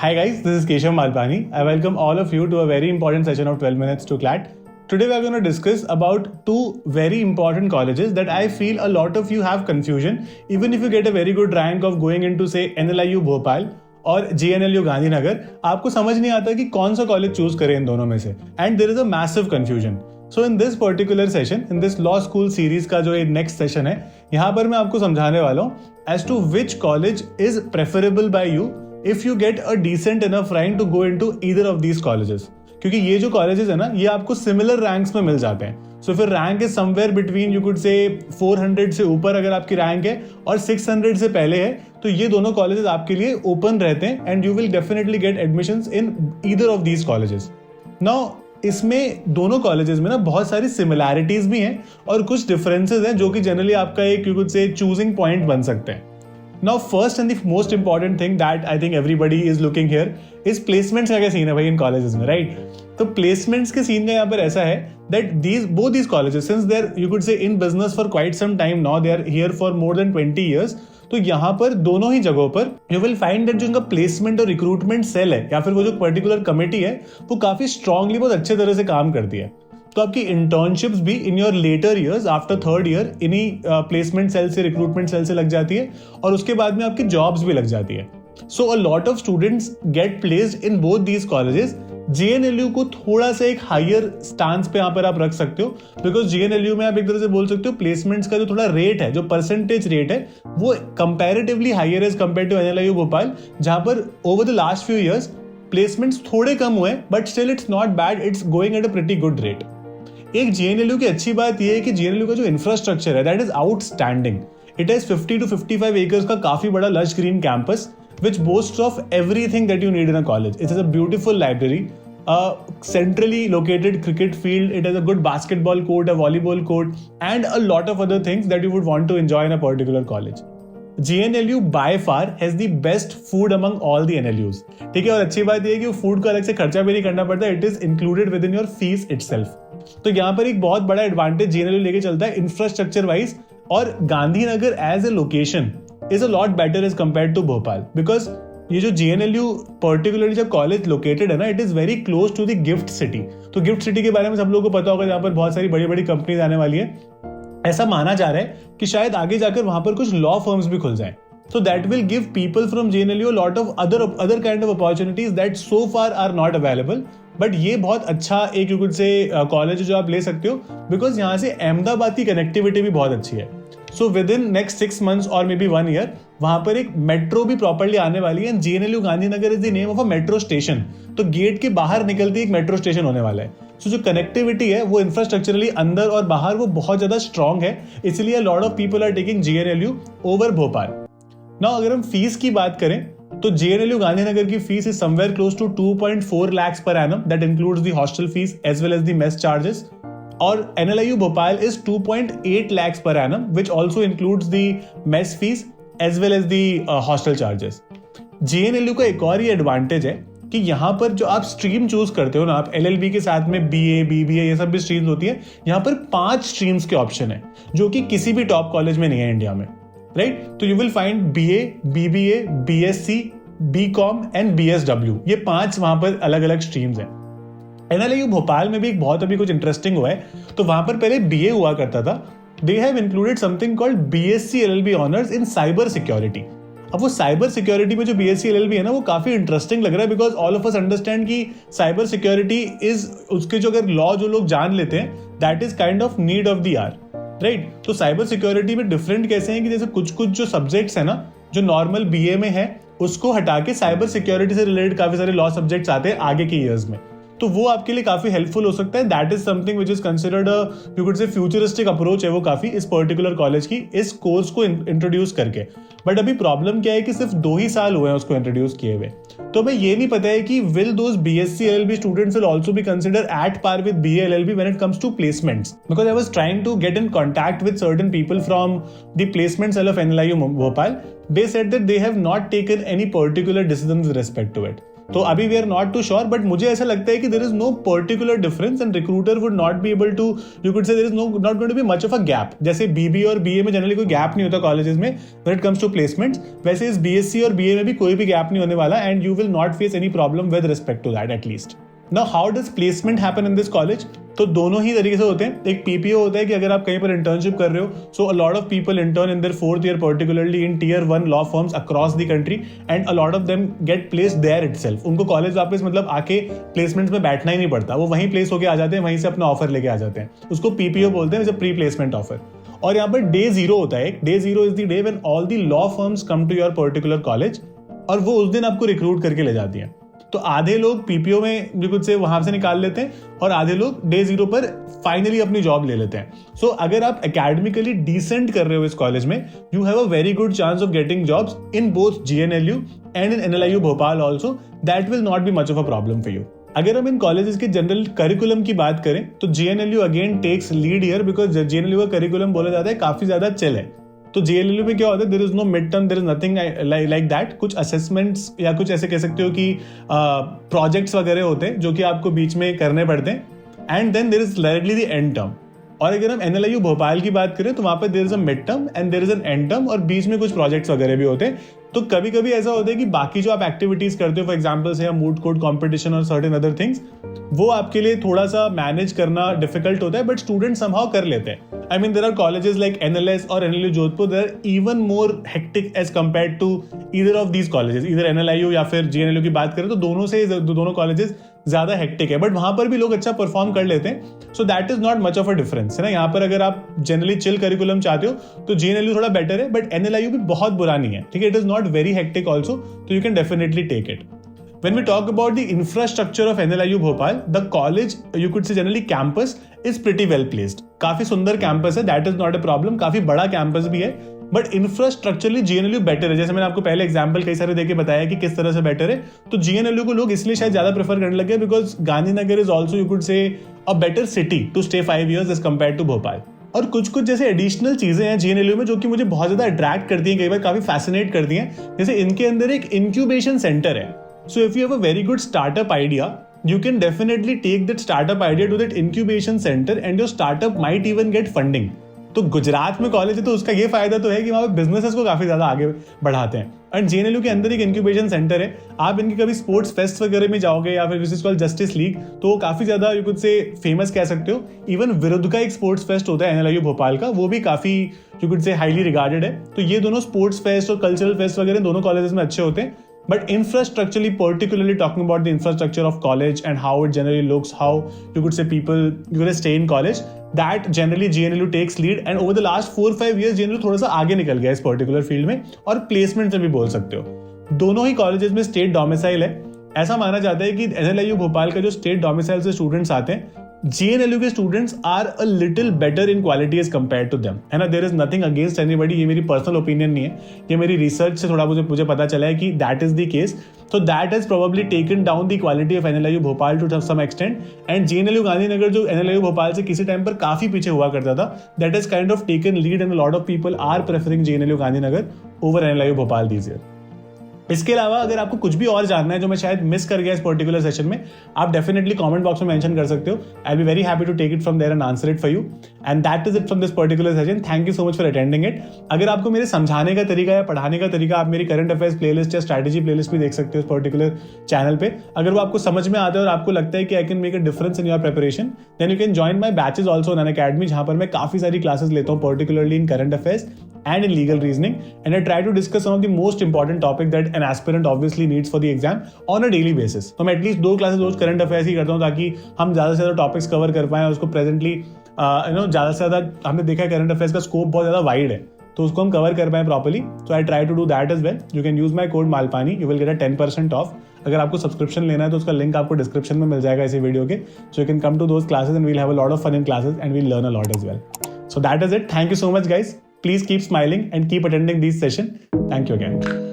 Hi guys, this is Keshav Malpani. I welcome all of you to a very important session of 12 minutes to CLAT. Today we are going to discuss about two very important colleges that I feel a lot of you have confusion even if you get a very good rank of going into say NLIU Bhopal और GNLU Gandhinagar, आपको समझ नहीं आता कि कौन सा college choose करें इन दोनों में से and there is a massive confusion. So in this particular session, in this law school series का जो ये नेक्स्ट सेशन है, यहाँ पर मैं आपको समझाने वाला हूँ as to which college is preferable by you if you get a decent enough rank to go into either of these colleges. क्योंकि ये जो कॉलेजेस है ना, ये आपको सिमिलर रैंक्स में मिल जाते हैं. सो फिर rank is somewhere between, you could से 400 से ऊपर अगर आपकी रैंक है और 600 से पहले है, तो ये दोनों कॉलेजेस आपके लिए ओपन रहते हैं and you will definitely get admissions in either of these colleges. Now इसमें दोनों कॉलेजेस में ना बहुत सारी सिमिलैरिटीज भी हैं और कुछ डिफरेंसेस हैं जो कि जनरली आपका एक यू कुड से चूजिंग पॉइंट बन सकते हैं. Now first and the most important thing that I think everybody is looking here is placements का क्या सीन है भाई इन colleges में, right? तो placements के सीन का यहाँ पर ऐसा है that both these colleges, since they're you could say in business for quite some time now, they are here for more than 20 years, तो यहाँ पर दोनों ही जगहों पर you will find that जो इनका placement और recruitment cell है या फिर वो जो particular committee है, वो काफी strongly बहुत अच्छे तरह से काम करती है. तो आपकी इंटर्नशिप्स भी in your later years after third year इन्हीं प्लेसमेंट सेल से, रिक्रूटमेंट सेल से लग जाती है और उसके बाद में आपकी जॉब्स भी लग जाती है. So a lot of students get placed in both these colleges. GNLU को थोड़ा सा एक हायर स्टांस पे यहाँ पर आप रख सकते हो बिकॉज जीएनएलयू में आप एक तरह से बोल सकते हो प्लेसमेंट्स का जो थोड़ा रेट है, जो परसेंटेज रेट है, वो comparatively higher as compare to NLIU Bhopal, जहां पर over the last few years placements थोड़े कम हुए but still it's not bad, it's going at a pretty good rate. एक जीएनएलयू की अच्छी बात यह है कि जीएनएलयू का जो इंफ्रास्ट्रक्चर है that is outstanding. It has 50 to 55 acres का काफी बड़ा lush green campus which boasts of everything that you need in a college. It is a beautiful library, a centrally located cricket field, it has a good basketball court, a volleyball court, and a lot of other things that you would want to enjoy in a particular college. GNLU by far has the best food among all the NLUs. ठीक है, और अच्छी बात यह है कि food को अलग से खर्चा भी नहीं करना पड़ता, it is included with in your fees itself. तो यहाँ पर एक बहुत बड़ा एडवांटेज जीएनएलयू लेके चलता है इंफ्रास्ट्रक्चर वाइज, और Gandhinagar as a location is a lot better as compare to Bhopal because ये जो जीएनएलयू पर्टिकुलरली जब कॉलेज लोकेटेड है ना, it is very close to the GIFT city. तो गिफ्ट सिटी के बारे में सब लोगों को पता होगा, यहाँ पर बहुत सारी बड़ी बड़ी कंपनीज आने वाली है. ऐसा माना जा रहा है कि शायद आगे जाकर वहां पर कुछ लॉ फर्म्स भी खुल जाएं. So that will give people from GNLU a lot of other kind of opportunities that so far are not available. But ये बहुत अच्छा एक you could say कॉलेज जो आप ले सकते हो बिकॉज यहाँ से अहमदाबाद की कनेक्टिविटी भी बहुत अच्छी है. So with in next 6 months और मे बी 1 year वहां पर एक मेट्रो भी प्रॉपरली आने वाली है. GNLU Gandhinagar is the name of a metro station. तो गेट के बाहर निकलती एक मेट्रो स्टेशन होने वाला है. सो जो कनेक्टिविटी है वो इंफ्रास्ट्रक्चरली अंदर और बाहर वो बहुत ज्यादा स्ट्रॉन्ग है, इसलिए lot of people are taking GNLU over Bhopal. Now अगर हम फीस की बात करें तो GNLU गांधीनगर की fees is somewhere close to 2.4 lakhs per annum. That includes the hostel fees as well as the mess charges. और NLIU Bhopal is 2.8 lakhs per annum, which also includes the mess fees as well as the hostel charges. GNLU का एक और ही advantage है कि यहाँ पर जो आप स्ट्रीम चूज करते हो ना, आप LLB के साथ में BA, BBA ये सब भी स्ट्रीम्स होती है. यहाँ पर 5 स्ट्रीम्स के ऑप्शन है जो कि किसी भी टॉप कॉलेज में नहीं है इंडिया में, राइट? तो you will find BA, BBA, BSc, BCom and BSW. ये 5 वहां पर अलग अलग स्ट्रीम्स हैं. NLIU भोपाल में भी एक बहुत अभी कुछ इंटरेस्टिंग हुआ है. तो वहां पर पहले BA हुआ करता था. They have included something called BSc LLB honours in cyber security. अब वो साइबर सिक्योरिटी में जो BSc LLB है ना, वो काफी इंटरेस्टिंग लग रहा है because all of us understand कि साइबर सिक्योरिटी इज उसके जो अगर लॉ जो लोग जान लेते हैं that is kind of need of the hour, right? तो साइबर सिक्योरिटी में डिफरेंट कैसे हैं कि जैसे कुछ कुछ जो सब्जेक्ट्स है ना, जो नॉर्मल BA में है उसको हटा के साइबर सिक्योरिटी से रिलेटेड काफी सारे लॉ सब्जेक्ट्स आते हैं आगे के ईयर्स में. तो वो आपके लिए काफी हेल्पफुल हो सकता है. That is something which is considered you could से फ्यूचरिस्टिक अप्रोच है वो काफी इस पर्टिकुलर कॉलेज की इस कोर्स को इंट्रोड्यूस करके. बट अभी प्रॉब्लम क्या है कि सिर्फ 2 ही साल हुए हैं उसको इंट्रोड्यूस किए हुए. तो हमें ये नहीं पता है कि will those BSc LLB students will also be consider at par with BA LLB when it comes to placements. Because I was trying to get in contact with certain people from the placement cell of NLIU Bhopal. They said that they have not taken any particular decision with respect to it. तो अभी we are not too sure, but मुझे ऐसा लगता है कि there is no particular difference and recruiter would not be able to, you could say there is not going to be much of a gap. जैसे BBA और BA में generally कोई gap नहीं होता कॉलेजेस में when it comes to placements, वैसे इस BSc और बीए में भी कोई भी गैप नहीं होने वाला and you will not face any problem with respect to that at least. Now how does placement happen in this college? तो दोनों ही तरीके से होते हैं. एक पीपीओ होता है कि अगर आप कहीं पर इंटर्नशिप कर रहे हो, so a lot of people intern in their fourth year particularly in tier 1 law firms across the country and a lot of them get placed there itself. उनको कॉलेज वापस मतलब आके प्लेसमेंट्स में बैठना ही नहीं पड़ता, वो वहीं प्लेस होके आ जाते हैं, वहीं से अपना ऑफर लेके आ जाते हैं. उसको पीपीओ बोलते हैं, प्री प्लेसमेंट ऑफर. और यहाँ पर डे जीरो होता है. Day zero is the day when all the law firms come to your particular college और वो उस दिन आपको रिक्रूट करके ले जाती हैं. तो आधे लोग पीपीओ में जो कुछ से वहां से निकाल लेते हैं और आधे लोग डे जीरो पर फाइनली अपनी जॉब ले लेते हैं. सो अगर आप एकेडमिकली डिसेंट कर रहे हो इस कॉलेज में, you have a very good chance of getting jobs in both GNLU and in NLIU Bhopal also. That will not be much of a problem for you. अगर हम इन कॉलेजेस के जनरल करिकुलम की बात करें तो GNLU again takes lead here because GNLU का curriculum बोला जाता है काफी ज्यादा चिल है. तो जेएलएलयू में क्या होता है, there is no mid term, there is nothing like that. कुछ असेसमेंट्स या कुछ ऐसे कह सकते हो कि प्रोजेक्ट्स वगैरह होते हैं जो कि आपको बीच में करने पड़ते हैं and then there is directly the end term. और अगर हम एनएलआईयू भोपाल की बात करें तो वहां पर there is a mid term and there is an end term और बीच में कुछ प्रोजेक्ट्स वगैरह भी होते हैं. तो कभी कभी ऐसा होता है कि बाकी जो आप एक्टिविटीज करते हो, फॉर एग्जांपल से मूड कोर्ट कॉम्पिटिशन और सर्टेन अदर थिंग्स, वो आपके लिए थोड़ा सा मैनेज करना डिफिकल्ट होता है, बट स्टूडेंट समहाउ कर लेते हैं. I mean, there are colleges like NLS or NLU Jodhpur that are even more hectic as compared to either of these colleges. Either NLIU या फिर GNLU की बात करें तो दोनों colleges ज्यादा हेक्टिक है, बट वहां पर भी लोग अच्छा परफॉर्म कर लेते हैं. सो that is not much of a difference है ना. यहाँ पर अगर आप जनरली चिल करिकुलम चाहते हो तो GNLU थोड़ा बेटर है, बट NLIU भी बहुत बुरा नहीं है. ठीक है, it is not very hectic also, तो you can definitely take it. When we talk about the infrastructure of NLIU Bhopal, the college, you could say generally campus is pretty well placed. काफी सुंदर campus है, that is not a problem. काफी बड़ा campus भी है, but infrastructurally GNLU better है. जैसे मैंने आपको पहले एग्जांपल कई सारे देके बताया कि किस तरह से बेटर है. तो GNLU को लोग इसलिए शायद ज्यादा प्रेफर करने लगे because Gandhinagar is also you could say a better city to stay 5 years as compare to Bhopal. और कुछ जैसे एडिशनल चीजें हैं GNLU में जो कि मुझे बहुत ज्यादा अट्रैक्ट करती हैं, कई बार काफी फैसिनेट करती हैं. जैसे इनके अंदर एक इंक्यूबेशन सेंटर है. So if you have a very good startup idea, you can definitely take that startup idea to that incubation center and your startup might even get funding. तो गुजरात में कॉलेज है तो उसका ये फायदा तो है कि वहाँ पे बिजनेसेस को काफी ज्यादा आगे बढ़ाते हैं. एंड GNLU के अंदर एक इंक्यूबेशन सेंटर है. आप इनके कभी स्पोर्ट्स फेस्ट वगैरह में जाओगे या फिर which is called justice league, तो वो काफी ज्यादा यू कुड से फेमस कह सकते हो. इवन विरुद्ध का एक स्पोर्ट्स फेस्ट होता है NLIU भोपाल का, वो भी काफी यू कुड से हाईली रिगार्डेड है. तो ये दोनों स्पोर्ट्स फेस्ट और कल्चरल फेस्ट वगैरह दोनों कॉलेजेस में अच्छे होते हैं. But infrastructurally, particularly talking about the infrastructure of college and how it generally looks, how you could say people you could stay in college, that generally GNLU takes lead. And over the last 4-5 years, GNLU थोड़ा सा आगे निकल गया इस particular field में, और placement से भी बोल सकते हो. दोनों ही कॉलेजेस में स्टेट डोमिसाइल है. ऐसा माना जाता है कि NLIU भोपाल का जो स्टेट डोमिसाइल से स्टूडेंट्स आते हैं, GNLU के students are a little better in quality as compare to them, है ना. There is nothing against anybody, ये मेरी पर्सनल ओपिनियन नहीं है, ये मेरी रिसर्च से थोड़ा मुझे पता चला है कि that is the case. So that has probably taken down the quality of NLIU Bhopal to some extent, and GNLU Gandhinagar जो NLIU भोपाल से किसी टाइम पर काफी पीछे हुआ करता था, that has kind of taken lead and a lot of people are preferring GNLU Gandhinagar over NLIU Bhopal these years. इसके अलावा अगर आपको कुछ भी और जानना है जो मैं शायद मिस कर गया इस पर्टिकुलर सेशन में, आप डेफिनेटली कमेंट बॉक्स में मेंशन कर सकते हो. I be very happy to take it from there and answer it for you. And that is it from this particular session. Thank you so much for attending it. अगर आपको मेरे समझाने का तरीका या पढ़ाने का तरीका, आप मेरी करंट अफेयर्स प्लेलिस्ट या स्ट्रैटेजी प्लेलिस्ट भी देख सकते हो इस पर्टिकुलर चैनल पे. अगर वो आपको समझ में आता है और आपको लगता है कि I can make a difference in your preparation, then you can join my batches also on Unacademy, जहां पर मैं काफी सारी क्लासेस लेता हूँ particularly in current affairs and in legal reasoning, and I try to discuss some of the most important topic that an aspirant obviously needs for the exam on a daily basis. तो मैं at least 2 classes रोज current affairs ही करता हूँ ताकि हम ज्यादा से ज्यादा topics cover कर पाएं. उसको प्रेजेंटली ज्यादा से ज्यादा हमने देखा है करंट अफेयर्स का स्कोप बहुत ज्यादा वाइड है, तो उसको हम कवर कर पाएं properly. So I try to do that as well. You can use my code Malpani, you will get a 10% off. अगर आपको सब्सक्रिप्शन लेना है तो उसका लिंक आपको डिस्क्रिप्शन में मिल जाएगा इसी वीडियो के. So you can come to those classes and we'll have a lot of fun in classes and we'll learn a lot as well. So that is it. Thank you so much guys. Please keep smiling and keep attending these sessions. Thank you again.